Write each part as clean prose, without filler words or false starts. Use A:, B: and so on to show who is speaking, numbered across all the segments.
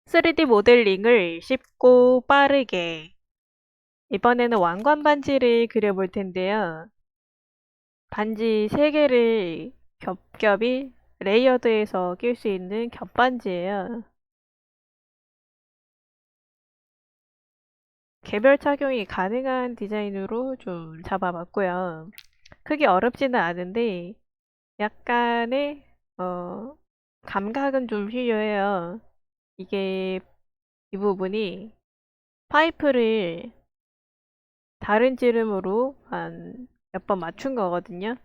A: 3D 모델링을 쉽고 빠르게. 이번에는 왕관 반지를 그려볼 텐데요. 반지 3개를 겹겹이 레이어드해서 낄 수 있는 겹반지예요. 개별 착용이 가능한 디자인으로 좀 잡아봤고요. 크게 어렵지는 않은데 약간의 감각은 좀 필요해요. 이게 이 부분이 파이프를 다른 지름으로 한 몇 번 맞춘 거거든요.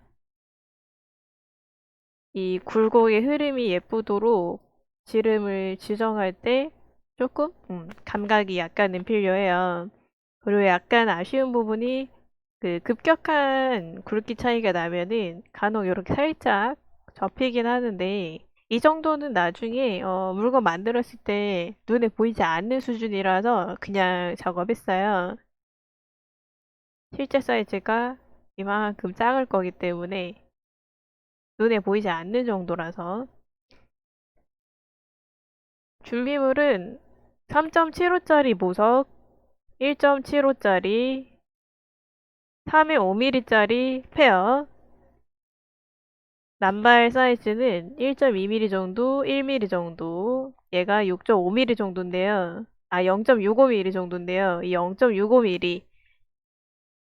A: 이 굴곡의 흐름이 예쁘도록 지름을 지정할 때 조금 감각이 약간은 필요해요. 그리고 약간 아쉬운 부분이 그 급격한 굵기 차이가 나면은 간혹 이렇게 살짝 접히긴 하는데 이 정도는 나중에 물건 만들었을 때 눈에 보이지 않는 수준이라서 그냥 작업했어요. 실제 사이즈가 이만큼 작을 거기 때문에 눈에 보이지 않는 정도라서 준비물은 3.75짜리 보석, 1.75짜리, 3의 5mm짜리 페어, 남발 사이즈는 1.2mm 정도, 1mm 정도, 얘가 6.5mm 정도인데요. 0.65mm 정도인데요. 이 0.65mm,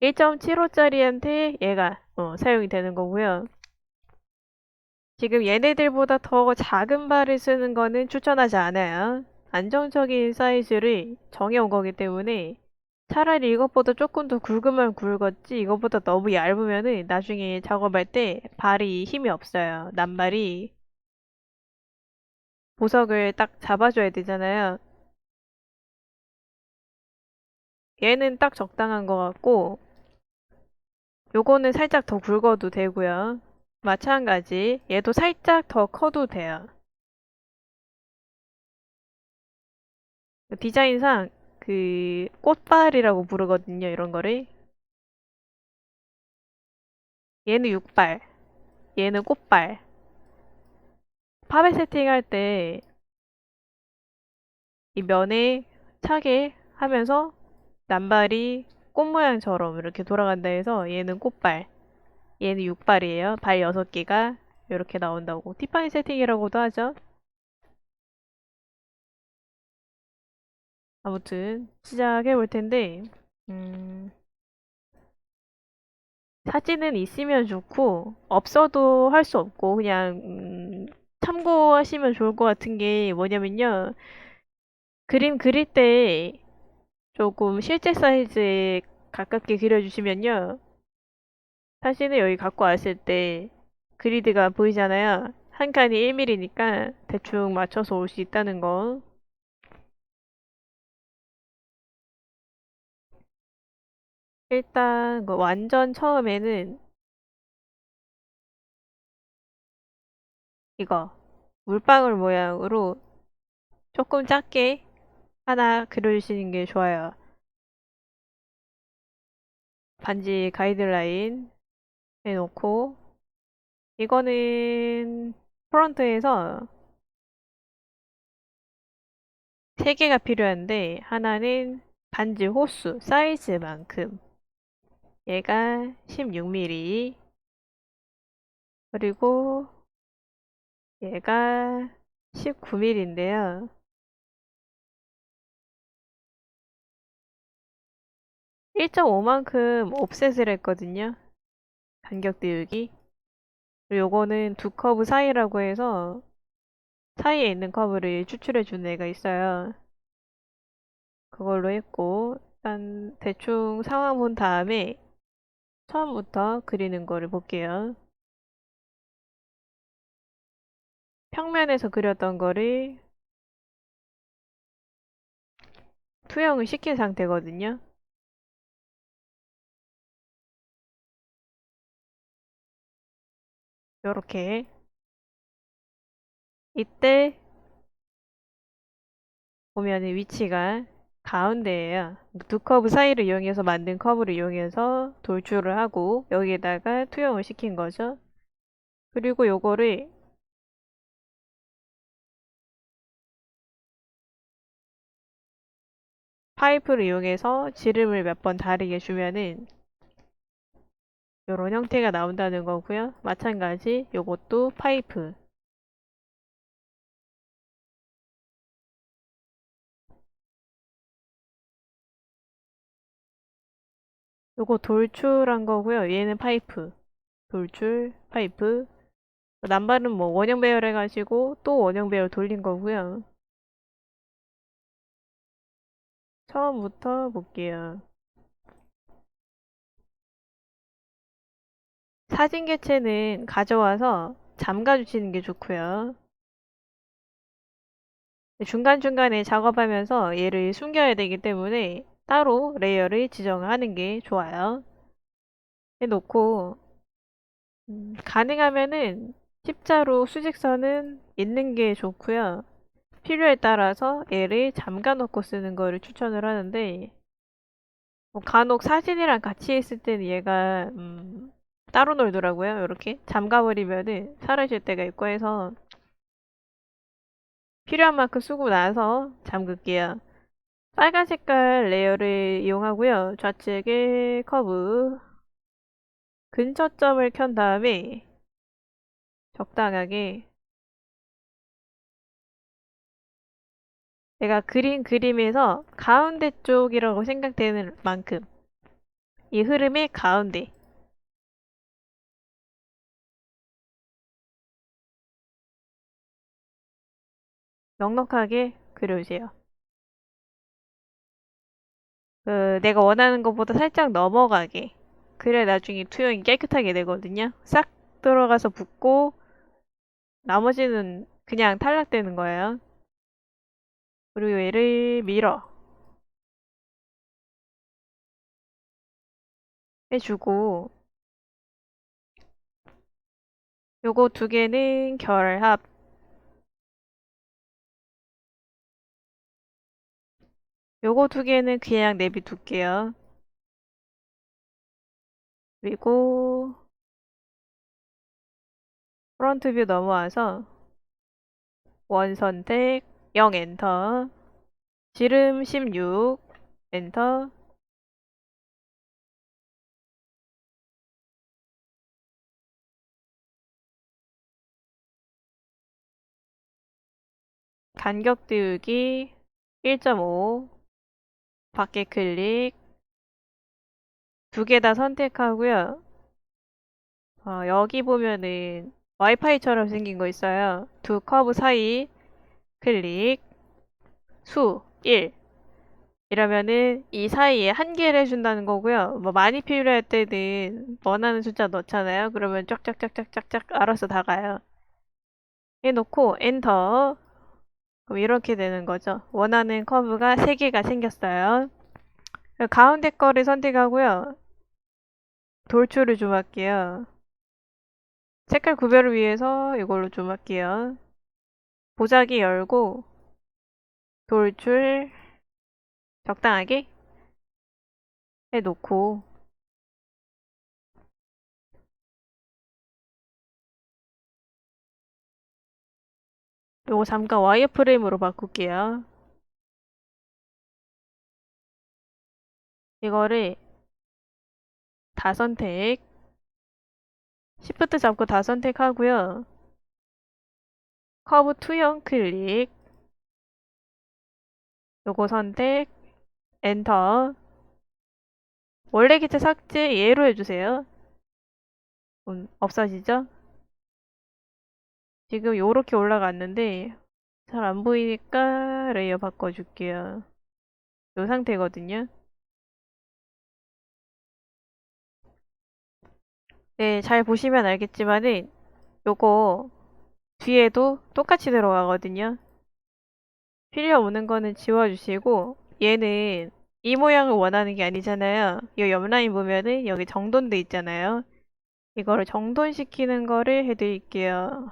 A: 1.75짜리한테 얘가 사용이 되는 거고요. 지금 얘네들보다 더 작은 발을 쓰는 거는 추천하지 않아요. 안정적인 사이즈를 정해온 거기 때문에 차라리 이것보다 조금 더 굵으면 굵었지 이것보다 너무 얇으면은 나중에 작업할 때 발이 힘이 없어요. 남발이 보석을 딱 잡아줘야 되잖아요. 얘는 딱 적당한 것 같고 요거는 살짝 더 굵어도 되고요. 마찬가지 얘도 살짝 더 커도 돼요. 디자인상 그 꽃발이라고 부르거든요. 이런 거를. 얘는 6발, 얘는 꽃발. 팝에 세팅할 때 이 면에 차게 하면서 남발이 꽃 모양처럼 이렇게 돌아간다 해서 얘는 꽃발, 얘는 6발이에요. 발 6개가 이렇게 나온다고. 티파니 세팅이라고도 하죠. 아무튼 시작해 볼 텐데 사진은 있으면 좋고 없어도 할 수 없고 그냥 참고하시면 좋을 것 같은 게 뭐냐면요. 그림 그릴 때 조금 실제 사이즈에 가깝게 그려주시면요. 사진을 여기 갖고 왔을 때 그리드가 보이잖아요. 한 칸이 1mm니까 대충 맞춰서 올 수 있다는 거. 일단 그 완전 처음에는 이거 물방울 모양으로 조금 작게 하나 그려주시는 게 좋아요. 반지 가이드라인 해놓고 이거는 프론트에서 3개가 필요한데 하나는 반지 호수 사이즈만큼 얘가 16mm 그리고 얘가 19mm인데요. 1.5만큼 옵셋을 했거든요. 간격 띄우기. 그리고 요거는 두 커브 사이라고 해서 사이에 있는 커브를 추출해 주는 애가 있어요. 그걸로 했고 일단 대충 상황 본 다음에 처음부터 그리는 거를 볼게요. 평면에서 그렸던 거를 투영을 시킨 상태거든요. 요렇게. 이때 보면은 위치가 가운데에요. 두 커브 사이를 이용해서 만든 커브를 이용해서 돌출을 하고 여기에다가 투영을 시킨 거죠. 그리고 요거를 파이프를 이용해서 지름을 몇 번 다르게 주면은 요런 형태가 나온다는 거고요. 마찬가지 요것도 파이프. 요거 돌출한 거고요. 얘는 파이프. 돌출, 파이프. 남발은 뭐 원형 배열 해가지고 또 원형 배열 돌린 거고요. 처음부터 볼게요. 사진 개체는 가져와서 잠가 주시는 게 좋고요. 중간중간에 작업하면서 얘를 숨겨야 되기 때문에 따로 레이어를 지정하는 게 좋아요. 해놓고 가능하면은 십자로 수직선은 있는 게 좋고요. 필요에 따라서 얘를 잠가 놓고 쓰는 거를 추천을 하는데 뭐 간혹 사진이랑 같이 있을 때는 얘가 따로 놀더라고요. 이렇게 잠가버리면은 사라질 때가 있고 해서 필요한 만큼 쓰고 나서 잠글게요. 빨간 색깔 레이어를 이용하고요. 좌측에 커브 근처점을 켠 다음에 적당하게 내가 그린 그림에서 가운데 쪽이라고 생각되는 만큼 이 흐름의 가운데 넉넉하게 그려주세요. 내가 원하는 것보다 살짝 넘어가게. 그래 나중에 투영이 깨끗하게 되거든요. 싹 들어가서 붓고 나머지는 그냥 탈락되는 거예요. 그리고 얘를 밀어 해주고 요거 두 개는 결합 요거 두 개는 그냥 내비둘게요. 그리고 프런트 뷰 넘어와서 원 선택 0 엔터 지름 16 엔터 간격 띄우기 1.5 밖에 클릭 두 개 다 선택하고요. 여기 보면은 와이파이처럼 생긴 거 있어요. 두 커브 사이 클릭 수 1 이러면은 이 사이에 한 개를 해준다는 거고요. 뭐 많이 필요할 때는 원하는 숫자 넣잖아요. 그러면 쫙쫙쫙쫙쫙쫙 알아서 다 가요. 해놓고 엔터 그럼 이렇게 되는 거죠. 원하는 커브가 3개가 생겼어요. 가운데 거를 선택하고요. 돌출을 좀 할게요. 색깔 구별을 위해서 이걸로 좀 할게요. 보자기 열고 돌출 적당하게 해놓고 요거 잠깐 와이어프레임으로 바꿀게요. 이거를 다 선택 Shift 잡고 다 선택하고요. 커브 투영 클릭 요거 선택 엔터 원래 기체 삭제 예로 해주세요. 없어지죠? 지금 요렇게 올라갔는데 잘 안 보이니까 레이어 바꿔줄게요. 요 상태거든요. 네, 잘 보시면 알겠지만은 요거 뒤에도 똑같이 들어가거든요. 필요 없는 거는 지워주시고 얘는 이 모양을 원하는 게 아니잖아요. 이 옆라인 보면은 여기 정돈돼 있잖아요. 이거를 정돈시키는 거를 해드릴게요.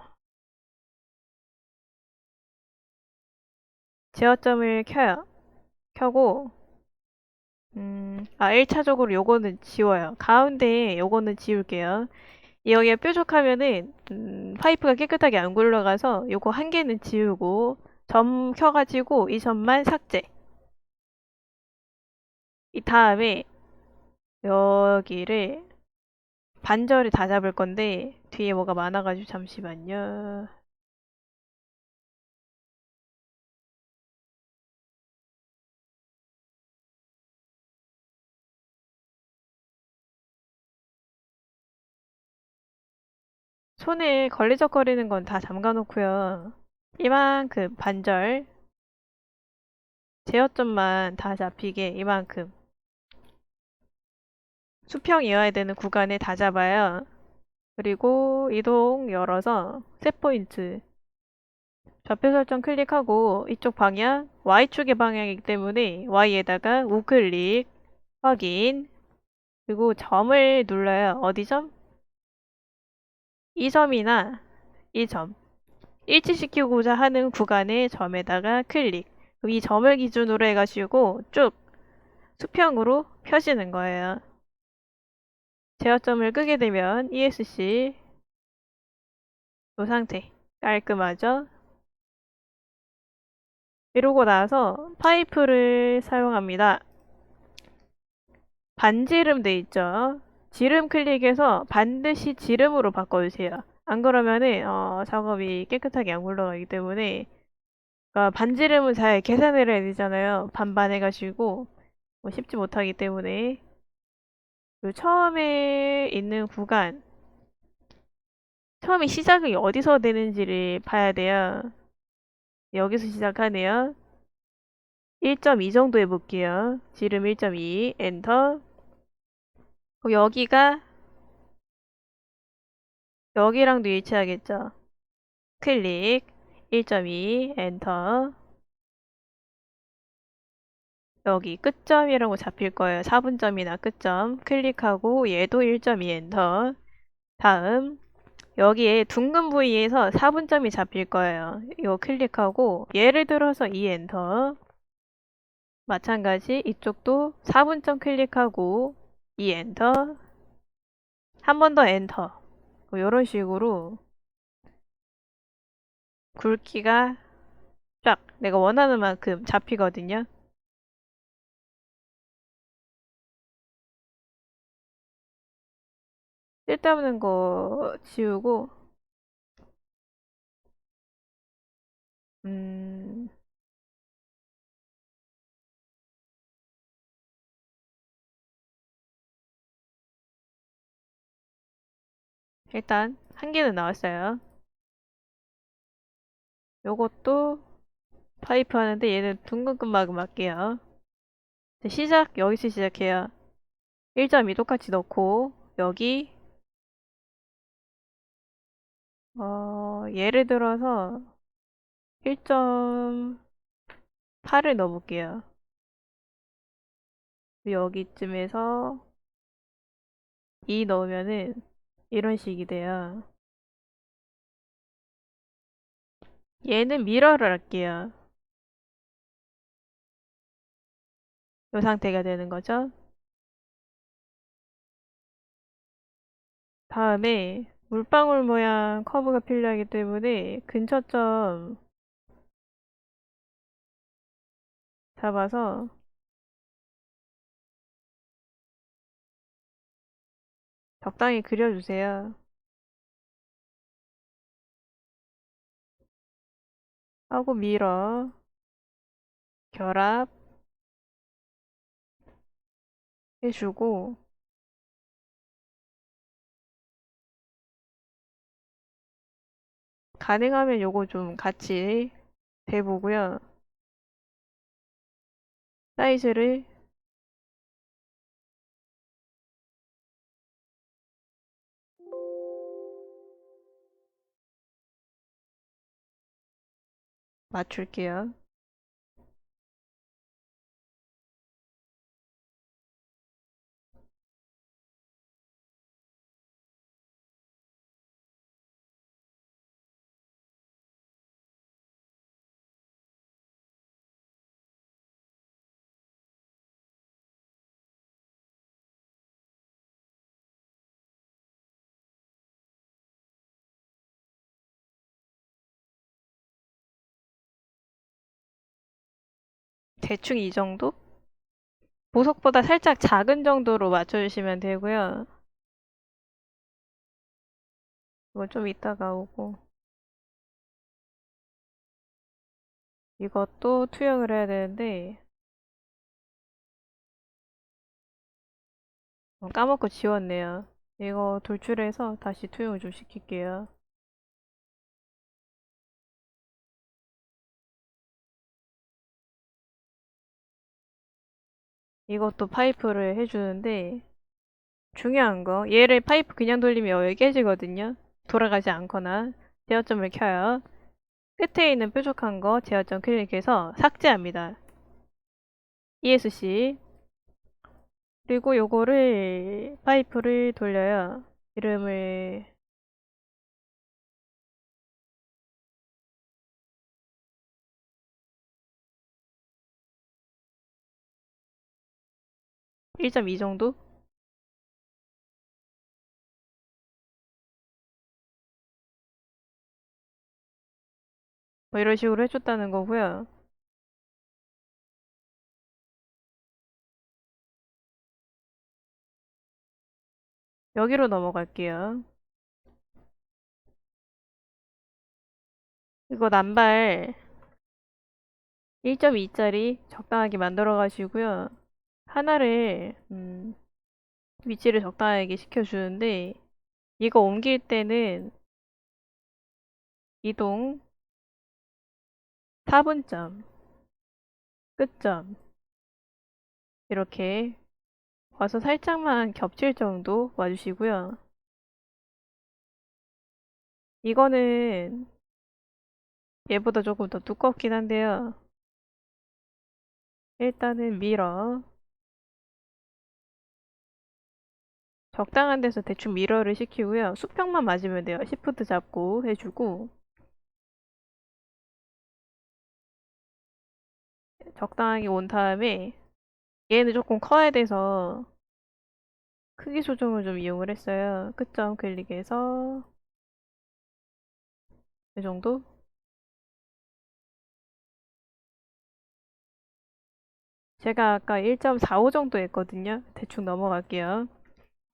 A: 제어점을 켜요. 켜고 1차적으로 요거는 지워요. 가운데 요거는 지울게요. 여기가 뾰족하면은 파이프가 깨끗하게 안 굴러가서 요거 한 개는 지우고 점 켜가지고 이 점만 삭제. 이 다음에 여기를 반절을 다 잡을 건데 뒤에 뭐가 많아가지고 잠시만요. 손에 걸리적거리는 건 다 잠가 놓고요. 이만큼 반절 제어점만 다 잡히게 이만큼 수평이어야 되는 구간에 다 잡아요. 그리고 이동 열어서 셋 포인트 좌표 설정 클릭하고 이쪽 방향 Y축의 방향이기 때문에 Y에다가 우클릭 확인 그리고 점을 눌러요. 어디 점? 이 점이나 이 점. 일치시키고자 하는 구간의 점에다가 클릭. 그럼 이 점을 기준으로 해가지고 쭉 수평으로 펴지는 거예요. 제어점을 끄게 되면 ESC 이 상태 깔끔하죠? 이러고 나서 파이프를 사용합니다. 반지름 돼 있죠? 지름 클릭해서 반드시 지름으로 바꿔주세요. 안 그러면은 작업이 깨끗하게 안 굴러가기 때문에 반지름은 잘 계산을 해야 되잖아요. 반반 해가지고 뭐 쉽지 못하기 때문에 그리고 처음에 있는 구간 처음에 시작이 어디서 되는지를 봐야 돼요. 여기서 시작하네요. 1.2 정도 해볼게요. 지름 1.2 엔터 여기가 여기랑도 일치하겠죠. 클릭 1.2 엔터 여기 끝점이라고 잡힐 거예요. 4분점이나 끝점 클릭하고 얘도 1.2 엔터 다음 여기에 둥근 부위에서 4분점이 잡힐 거예요. 이거 클릭하고 예를 들어서 2 엔터 마찬가지 이쪽도 4분점 클릭하고 2 엔터 한 번 더 엔터 뭐 이런 식으로 굵기가 쫙 내가 원하는 만큼 잡히거든요. 쓸데없는 거 지우고 음, 일단 한 개는 나왔어요. 요것도 파이프 하는데 얘는 둥근 끝만큼 할게요. 시작 여기서 시작해요. 1.2 똑같이 넣고 여기 예를 들어서 1.8을 넣어볼게요. 여기쯤에서 2 넣으면은 이런 식이 돼요. 얘는 미러를 할게요. 이 상태가 되는 거죠. 다음에 물방울 모양 커브가 필요하기 때문에 근처점 잡아서 적당히 그려주세요. 하고 밀어, 결합 해주고 가능하면 요거 좀 같이 대보고요. 사이즈를 맞출게요. 대충 이 정도? 보석보다 살짝 작은 정도로 맞춰주시면 되고요. 이거 좀 이따가 오고. 이것도 투영을 해야 되는데, 까먹고 지웠네요. 이거 돌출해서 다시 투영을 좀 시킬게요. 이것도 파이프를 해주는데, 중요한 거, 얘를 파이프 그냥 돌리면 여기 깨지거든요. 돌아가지 않거나. 제어점을 켜요. 끝에 있는 뾰족한 거 제어점 클릭해서 삭제합니다. ESC. 그리고 요거를 파이프를 돌려요. 이름을 1.2 정도? 뭐 이런 식으로 해줬다는 거고요. 여기로 넘어갈게요. 이거 남발 1.2짜리 적당하게 만들어 가시고요. 하나를 위치를 적당하게 시켜주는데 이거 옮길 때는 이동 4분점 끝점 이렇게 와서 살짝만 겹칠 정도 와주시고요. 이거는 얘보다 조금 더 두껍긴 한데요. 일단은 밀어 적당한 데서 대충 미러를 시키고요. 수평만 맞으면 돼요. 시프트 잡고 해주고 적당하게 온 다음에 얘는 조금 커야 돼서 크기 조정을 좀 이용을 했어요. 끝점 클릭해서 이 정도? 제가 아까 1.45 정도 했거든요. 대충 넘어갈게요.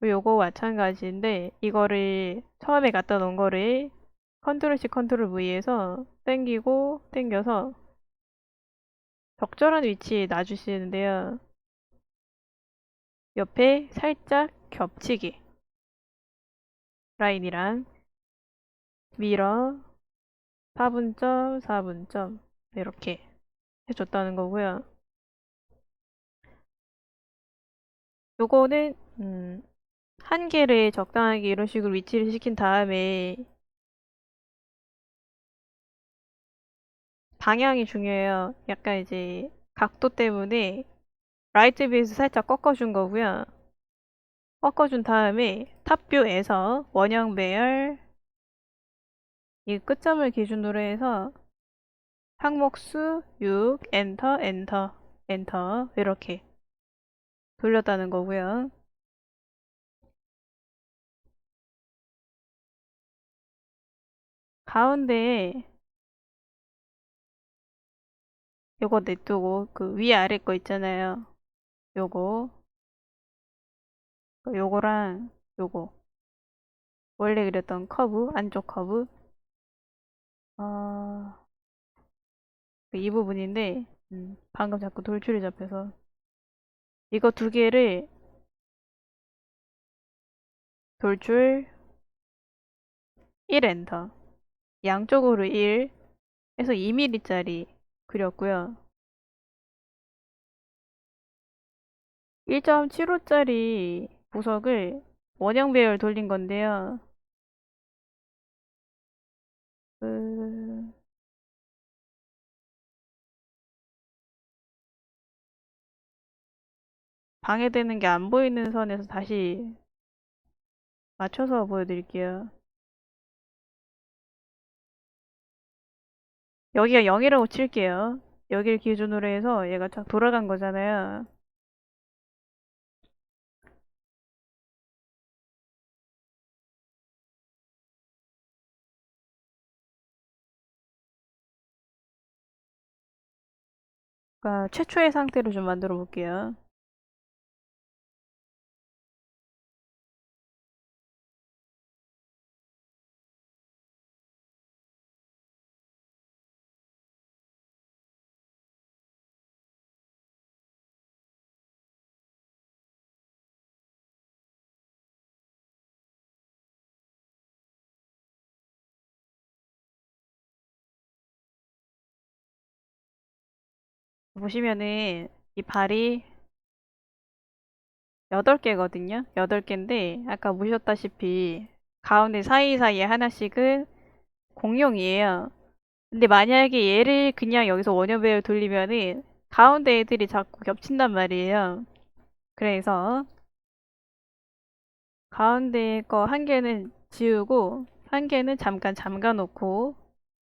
A: 요거 마찬가지인데 이거를 처음에 갖다 놓은 거를 컨트롤 C 컨트롤 V에서 당기고 당겨서 적절한 위치에 놔주시는데요. 옆에 살짝 겹치게 라인이랑 밀어 4분점 4분점 이렇게 해줬다는 거고요. 요거는 한 개를 적당하게 이런 식으로 위치를 시킨 다음에 방향이 중요해요. 약간 이제 각도 때문에 라이트 비에서 살짝 꺾어준 거고요. 꺾어준 다음에 탑뷰에서 원형 배열 이 끝점을 기준으로 해서 항목수 6 엔터 엔터 엔터 이렇게 돌렸다는 거고요. 가운데에 요거 냅두고 그 위아래 거 있잖아요. 요거 요거랑 요거 원래 그렸던 커브 안쪽 커브 이 부분인데 방금 자꾸 돌출이 잡혀서 이거 두 개를 돌출 1 엔터 양쪽으로 1 해서 2mm짜리 그렸고요. 1.75짜리 보석을 원형 배열 돌린 건데요. 그... 방해되는 게 안 보이는 선에서 다시 맞춰서 보여드릴게요. 여기가 0이라고 칠게요. 여기를 기준으로 해서 얘가 쫙 돌아간 거잖아요. 그러니까 최초의 상태로 좀 만들어 볼게요. 보시면은 이 발이 8개거든요. 8개인데 아까 보셨다시피 가운데 사이사이에 하나씩은 공룡이에요. 근데 만약에 얘를 그냥 여기서 원형배열 돌리면은 가운데 애들이 자꾸 겹친단 말이에요. 그래서 가운데 거 한 개는 지우고 한 개는 잠깐 잠가 놓고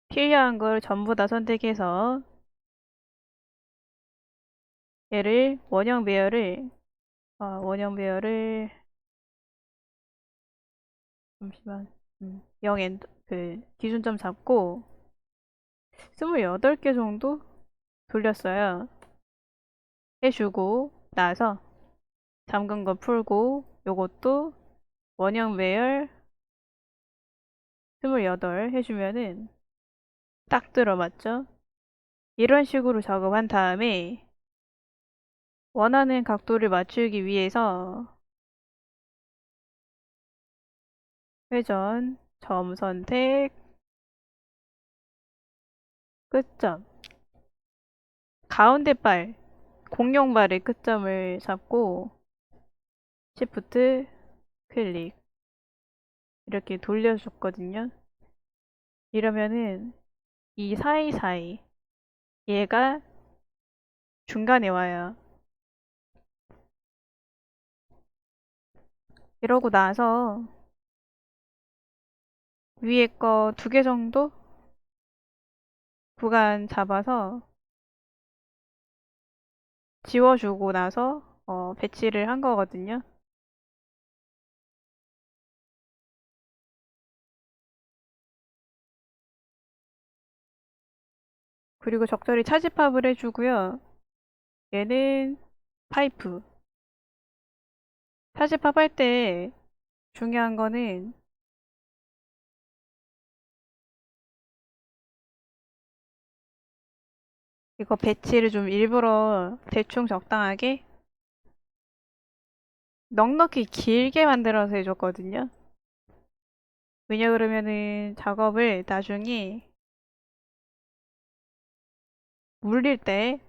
A: 필요한 걸 전부 다 선택해서 얘를 원형 배열을 잠시만 0 엔드 그 기준점 잡고 28개 정도 돌렸어요. 해주고 나서 잠근 거 풀고 요것도 원형 배열 28 해주면은 딱 들어맞죠? 이런 식으로 작업한 다음에 원하는 각도를 맞추기 위해서 회전, 점 선택, 끝점, 가운데 발, 공룡발의 끝점을 잡고 Shift 클릭 이렇게 돌려줬거든요. 이러면은 이 사이사이 얘가 중간에 와요. 이러고 나서 위에 거 2개 정도 구간 잡아서 지워주고 나서 배치를 한 거거든요. 그리고 적절히 차집합을 해주고요. 얘는 파이프. 차집합할 때 중요한 거는 이거 배치를 좀 일부러 대충 적당하게 넉넉히 길게 만들어서 해줬거든요. 왜냐 그러면은 작업을 나중에 물릴 때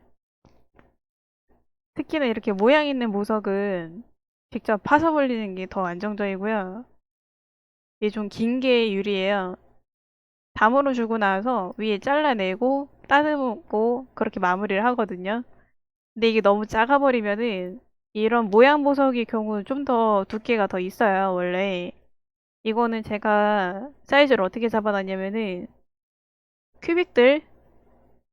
A: 특히나 이렇게 모양 있는 보석은 직접 파서 벌리는 게 더 안정적이고요. 이게 좀 긴 게 유리해요. 담으로 주고 나서 위에 잘라내고 따듬고 그렇게 마무리를 하거든요. 근데 이게 너무 작아버리면은 이런 모양 보석의 경우는 좀 더 두께가 더 있어요, 원래. 이거는 제가 사이즈를 어떻게 잡아놨냐면은 큐빅들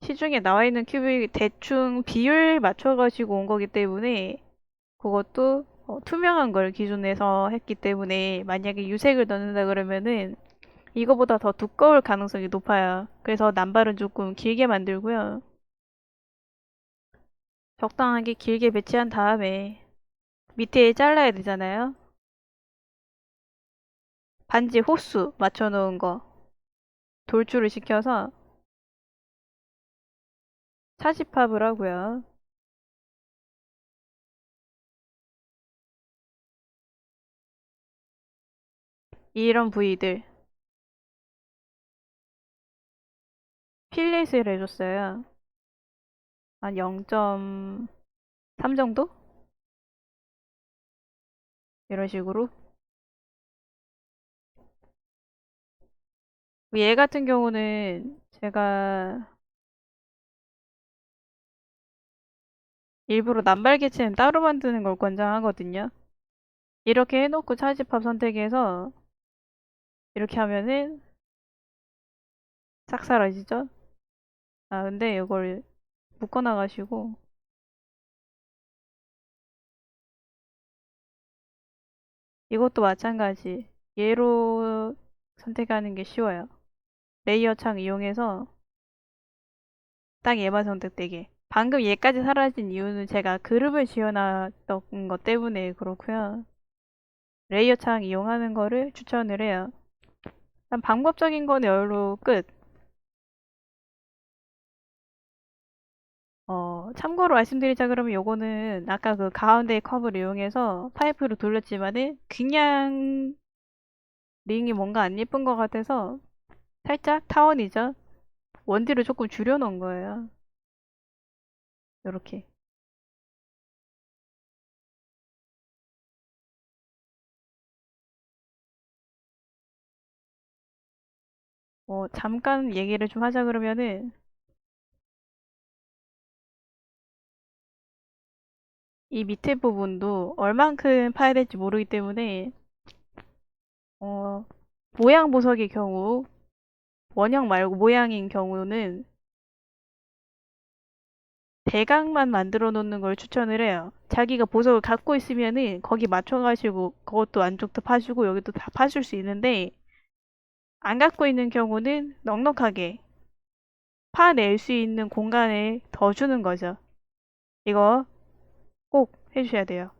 A: 시중에 나와 있는 큐빅 대충 비율 맞춰가지고 온 거기 때문에 그것도 투명한 걸 기준에서 했기 때문에 만약에 유색을 넣는다 그러면은 이거보다 더 두꺼울 가능성이 높아요. 그래서 남발은 조금 길게 만들고요. 적당하게 길게 배치한 다음에 밑에 잘라야 되잖아요. 반지 호수 맞춰놓은 거 돌출을 시켜서 차집합을 하고요. 이런 부위들 필렛을 해줬어요. 한 0.3 정도? 이런 식으로. 얘 같은 경우는 제가 일부러 남발개체는 따로 만드는 걸 권장하거든요. 이렇게 해놓고 차집합 선택해서 이렇게 하면은 싹 사라지죠? 아, 근데 이걸 묶어놔가지고 이것도 마찬가지. 얘로 선택하는 게 쉬워요. 레이어 창 이용해서 딱 얘만 선택되게. 방금 얘까지 사라진 이유는 제가 그룹을 지어놨던 것 때문에 그렇고요. 레이어 창 이용하는 거를 추천을 해요. 일단 방법적인 거는 여기로 끝. 참고로 말씀드리자 그러면 요거는 아까 그 가운데 컵을 이용해서 파이프로 돌렸지만은 그냥 링이 뭔가 안 예쁜 것 같아서 살짝 타원이죠. 원디를 조금 줄여놓은 거예요. 요렇게. 잠깐 얘기를 좀 하자 그러면은, 이 밑에 부분도 얼만큼 파야 될지 모르기 때문에, 어, 모양 보석의 경우, 원형 말고 모양인 경우는 대각만 만들어 놓는 걸 추천을 해요. 자기가 보석을 갖고 있으면은 거기 맞춰가지고 그것도 안쪽도 파주고 여기도 다 파줄 수 있는데, 안 갖고 있는 경우는 넉넉하게 파낼 수 있는 공간을 더 주는 거죠. 이거 꼭 해주셔야 돼요.